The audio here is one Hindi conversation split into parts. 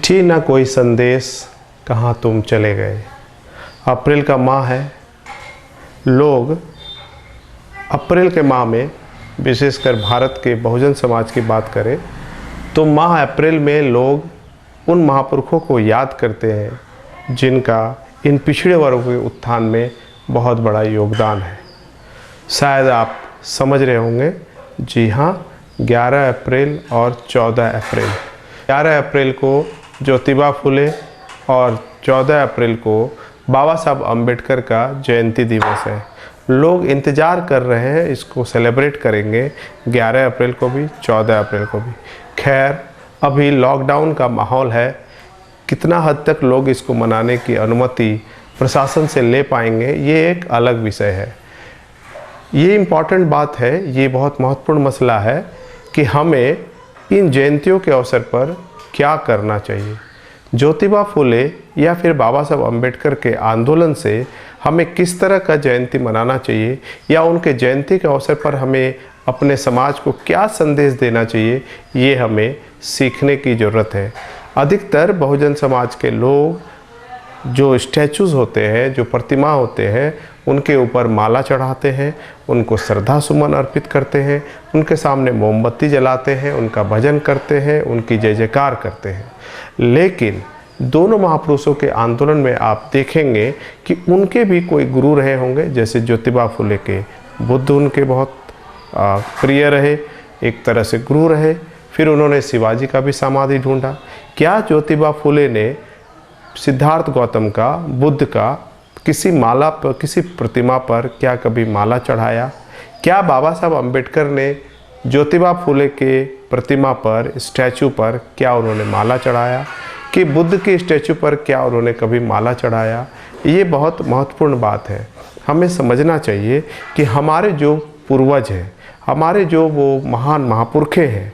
चिट्ठी ना कोई संदेश, कहाँ तुम चले गए। अप्रैल का माह है। लोग अप्रैल के माह में, विशेषकर भारत के बहुजन समाज की बात करें तो माह अप्रैल में लोग उन महापुरुषों को याद करते हैं जिनका इन पिछड़े वर्गों के उत्थान में बहुत बड़ा योगदान है। शायद आप समझ रहे होंगे, जी हाँ, 11 अप्रैल और 14 अप्रैल। 11 अप्रैल को ज्योतिबा फुले और 14 अप्रैल को बाबा साहब अम्बेडकर का जयंती दिवस है। लोग इंतज़ार कर रहे हैं, इसको सेलिब्रेट करेंगे 11 अप्रैल को भी, 14 अप्रैल को भी। खैर, अभी लॉकडाउन का माहौल है, कितना हद तक लोग इसको मनाने की अनुमति प्रशासन से ले पाएंगे, ये एक अलग विषय है। ये इम्पॉर्टेंट बात है, ये बहुत महत्वपूर्ण मसला है कि हमें इन जयंतियों के अवसर पर क्या करना चाहिए। ज्योतिबा फुले या फिर बाबा साहब अम्बेडकर के आंदोलन से हमें किस तरह का जयंती मनाना चाहिए, या उनके जयंती के अवसर पर हमें अपने समाज को क्या संदेश देना चाहिए, ये हमें सीखने की ज़रूरत है। अधिकतर बहुजन समाज के लोग जो स्टैचूज़ होते हैं, जो प्रतिमा होते हैं, उनके ऊपर माला चढ़ाते हैं, उनको श्रद्धा सुमन अर्पित करते हैं, उनके सामने मोमबत्ती जलाते हैं, उनका भजन करते हैं, उनकी जय जयकार करते हैं। लेकिन दोनों महापुरुषों के आंदोलन में आप देखेंगे कि उनके भी कोई गुरु रहे होंगे। जैसे ज्योतिबा फुले के बुद्ध उनके बहुत प्रिय रहे, एक तरह से गुरु रहे। फिर उन्होंने शिवाजी का भी समाधि ढूंढा। क्या ज्योतिबा फुले ने सिद्धार्थ गौतम का, बुद्ध का किसी माला पर, किसी प्रतिमा पर क्या कभी माला चढ़ाया? क्या बाबा साहब अम्बेडकर ने ज्योतिबा फुले के प्रतिमा पर, स्टैचू पर क्या उन्होंने माला चढ़ाया? कि बुद्ध के स्टैचू पर क्या उन्होंने कभी माला चढ़ाया? ये बहुत महत्वपूर्ण बात है। हमें समझना चाहिए कि हमारे जो पूर्वज हैं, हमारे जो वो महान महापुरखे हैं,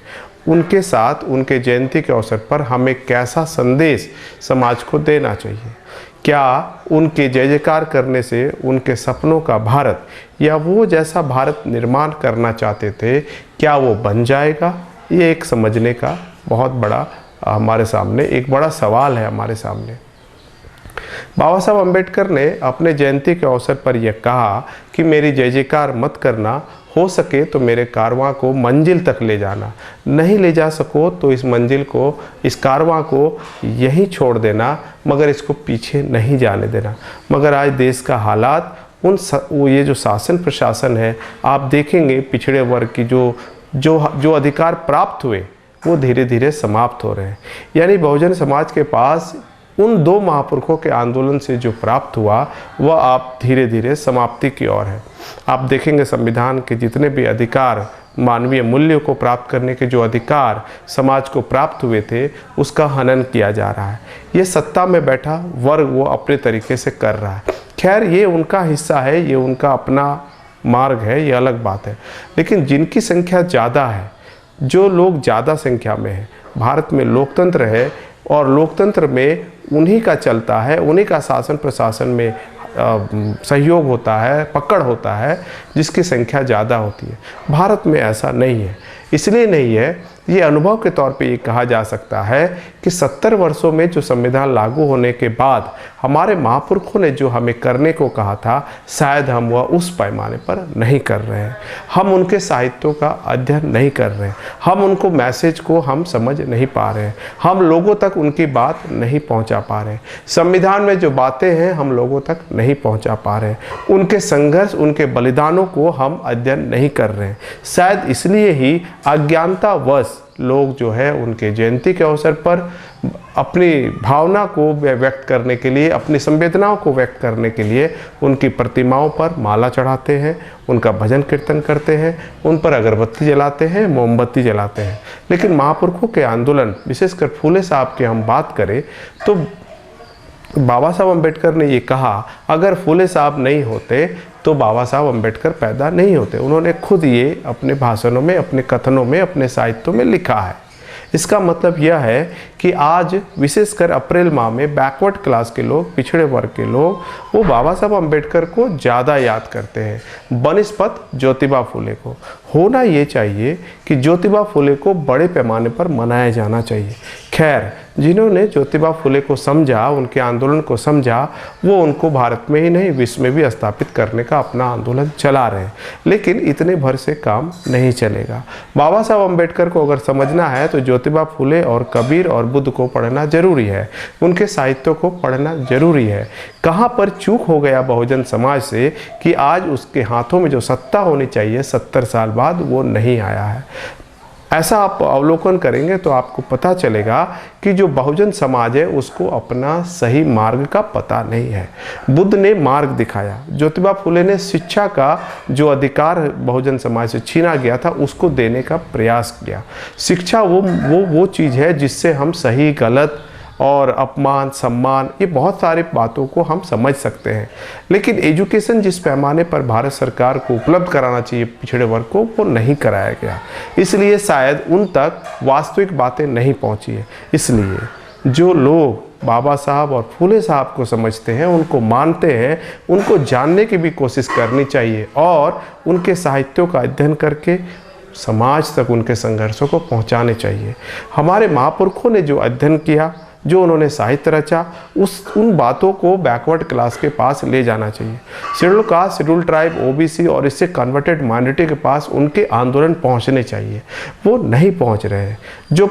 उनके साथ उनके जयंती के अवसर पर हमें कैसा संदेश समाज को देना चाहिए। क्या उनके जय जयकार करने से उनके सपनों का भारत, या वो जैसा भारत निर्माण करना चाहते थे, क्या वो बन जाएगा? ये एक समझने का बहुत बड़ा हमारे सामने एक बड़ा सवाल है हमारे सामने। बाबा साहब अम्बेडकर ने अपने जयंती के अवसर पर यह कहा कि मेरी जय जयकार मत करना, हो सके तो मेरे कारवां को मंजिल तक ले जाना, नहीं ले जा सको तो इस मंजिल को, इस कारवां को यहीं छोड़ देना, मगर इसको पीछे नहीं जाने देना। मगर आज देश का हालात, ये जो शासन प्रशासन है, आप देखेंगे पिछड़े वर्ग की जो अधिकार प्राप्त हुए वो धीरे धीरे समाप्त हो रहे हैं। यानी बहुजन समाज के पास उन दो महापुरुषों के आंदोलन से जो प्राप्त हुआ वह आप धीरे धीरे समाप्ति की ओर है। आप देखेंगे संविधान के जितने भी अधिकार, मानवीय मूल्यों को प्राप्त करने के जो अधिकार समाज को प्राप्त हुए थे, उसका हनन किया जा रहा है। ये सत्ता में बैठा वर्ग वो अपने तरीके से कर रहा है। खैर, ये उनका हिस्सा है, ये उनका अपना मार्ग है, ये अलग बात है। लेकिन जिनकी संख्या ज़्यादा है, जो लोग ज़्यादा संख्या में हैं, भारत में लोकतंत्र है और लोकतंत्र में उन्हीं का चलता है, उन्हीं का शासन प्रशासन में सहयोग होता है, पकड़ होता है, जिसकी संख्या ज़्यादा होती है। भारत में ऐसा नहीं है। इसलिए नहीं है, ये अनुभव के तौर पे ये कहा जा सकता है कि 70 वर्षों में जो संविधान लागू होने के बाद हमारे महापुरुषों ने जो हमें करने को कहा था, शायद हम वह उस पैमाने पर नहीं कर रहे हैं। हम उनके साहित्यों का अध्ययन नहीं कर रहे हैं, हम उनको मैसेज को हम समझ नहीं पा रहे हैं, हम लोगों तक उनकी बात नहीं पहुंचा पा रहे हैं। संविधान में जो बातें हैं हम लोगों तक नहीं पहुंचा पा रहे हैं। उनके संघर्ष, उनके बलिदानों को हम अध्ययन नहीं कर रहे हैं। शायद इसलिए ही अज्ञानतावश लोग जो है उनके जयंती के अवसर पर अपनी भावना को व्यक्त करने के लिए, अपनी संवेदनाओं को व्यक्त करने के लिए उनकी प्रतिमाओं पर माला चढ़ाते हैं, उनका भजन कीर्तन करते हैं, उन पर अगरबत्ती जलाते हैं, मोमबत्ती जलाते हैं। लेकिन महापुरुषों के आंदोलन, विशेषकर फुले साहब की हम बात करें तो बाबा साहब अम्बेडकर ने ये कहा, अगर फुले साहब नहीं होते तो बाबा साहब अम्बेडकर पैदा नहीं होते। उन्होंने खुद ये अपने भाषणों में, अपने कथनों में, अपने साहित्यों में लिखा है। इसका मतलब यह है कि आज विशेषकर अप्रैल माह में बैकवर्ड क्लास के लोग, पिछड़े वर्ग के लोग, वो बाबा साहब अम्बेडकर को ज़्यादा याद करते हैं बनिस्पत ज्योतिबा फुले को। होना ये चाहिए कि ज्योतिबा फुले को बड़े पैमाने पर मनाया जाना चाहिए, खैर, जिन्होंने ज्योतिबा फुले को समझा, उनके आंदोलन को समझा, वो उनको भारत में ही नहीं विश्व में भी स्थापित करने का अपना आंदोलन चला रहे हैं। लेकिन इतने भर से काम नहीं चलेगा। बाबा साहब अम्बेडकर को अगर समझना है तो ज्योतिबा फुले और कबीर और बुद्ध को पढ़ना जरूरी है, उनके साहित्य को पढ़ना जरूरी है। कहाँ पर चूक हो गया बहुजन समाज से कि आज उसके हाथों में जो सत्ता होनी चाहिए 70 साल बाद वो नहीं आया है। ऐसा आप अवलोकन करेंगे तो आपको पता चलेगा कि जो बहुजन समाज है उसको अपना सही मार्ग का पता नहीं है। बुद्ध ने मार्ग दिखाया, ज्योतिबा फुले ने शिक्षा का जो अधिकार बहुजन समाज से छीना गया था उसको देने का प्रयास किया। शिक्षा वो चीज़ है जिससे हम सही गलत और अपमान सम्मान ये बहुत सारी बातों को हम समझ सकते हैं। लेकिन एजुकेशन जिस पैमाने पर भारत सरकार को उपलब्ध कराना चाहिए पिछड़े वर्ग को, वो नहीं कराया गया, इसलिए शायद उन तक वास्तविक बातें नहीं पहुंची है। इसलिए जो लोग बाबा साहब और फुले साहब को समझते हैं, उनको मानते हैं, उनको जानने की भी कोशिश करनी चाहिए और उनके साहित्यों का अध्ययन करके समाज तक उनके संघर्षों को पहुंचाने चाहिए। हमारे महापुरुषों ने जो अध्ययन किया, जो उन्होंने साहित्य रचा, उन बातों को बैकवर्ड क्लास के पास ले जाना चाहिए। Schedule caste, schedule tribe, OBC और इससे कन्वर्टेड माइनॉरिटी के पास उनके आंदोलन पहुंचने चाहिए, वो नहीं पहुंच रहे हैं। जो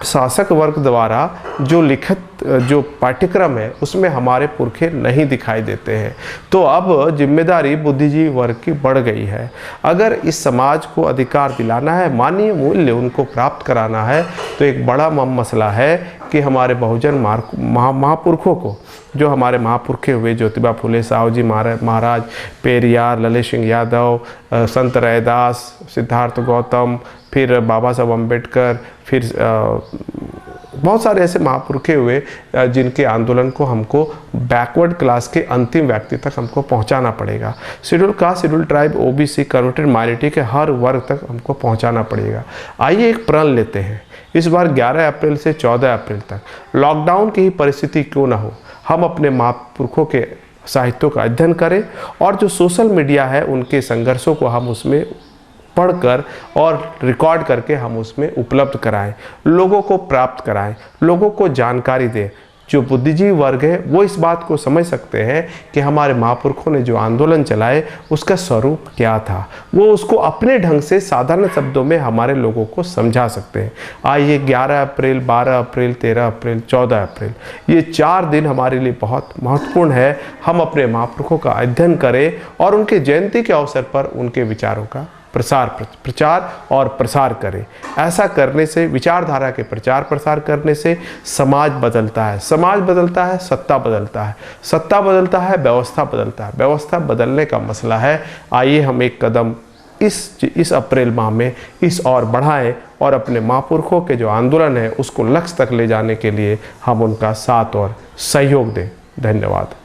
शासक वर्ग द्वारा जो लिखित जो पाठ्यक्रम है उसमें हमारे पुरखे नहीं दिखाई देते हैं। तो अब जिम्मेदारी बुद्धिजीवी वर्ग की बढ़ गई है। अगर इस समाज को अधिकार दिलाना है, मानवीय मूल्य उनको प्राप्त कराना है, तो एक बड़ा मसला है कि हमारे बहुजन महापुरुषों को, जो हमारे महापुरखे हुए ज्योतिबा फुले, साहू जी महाराज, पेरियार, ललित सिंह यादव, संत रैदास, सिद्धार्थ गौतम, फिर बाबा साहब अम्बेडकर, फिर बहुत सारे ऐसे महापुरखे हुए जिनके आंदोलन को हमको बैकवर्ड क्लास के अंतिम व्यक्ति तक हमको पहुंचाना पड़ेगा। Schedule caste, schedule tribe, OBC, converted minority के हर वर्ग तक हमको पहुंचाना पड़ेगा। आइए एक प्रण लेते हैं, इस बार 11 अप्रैल से 14 अप्रैल तक लॉकडाउन की ही परिस्थिति क्यों ना हो, हम अपने महापुरुषों के साहित्यों का अध्ययन करें और जो सोशल मीडिया है उनके संघर्षों को हम उसमें पढ़कर और रिकॉर्ड करके हम उसमें उपलब्ध कराएं, लोगों को प्राप्त कराएं, लोगों को जानकारी दें। जो बुद्धिजीवी वर्ग है वो इस बात को समझ सकते हैं कि हमारे महापुरुषों ने जो आंदोलन चलाए उसका स्वरूप क्या था, वो उसको अपने ढंग से साधारण शब्दों में हमारे लोगों को समझा सकते हैं। आइए 11 अप्रैल, 12 अप्रैल, 13 अप्रैल, 14 अप्रैल, ये 4 दिन हमारे लिए बहुत महत्वपूर्ण है। हम अपने महापुरुषों का अध्ययन करें और उनके जयंती के अवसर पर उनके विचारों का प्रचार और प्रसार करें। ऐसा करने से, विचारधारा के प्रचार प्रसार करने से समाज बदलता है, समाज बदलता है, सत्ता बदलता है, सत्ता बदलता है, व्यवस्था बदलता है, व्यवस्था बदलने का मसला है। आइए हम एक कदम इस अप्रैल माह में इस और बढ़ाएं और अपने महापुरुषों के जो आंदोलन है उसको लक्ष्य तक ले जाने के लिए हम उनका साथ और सहयोग दें। धन्यवाद।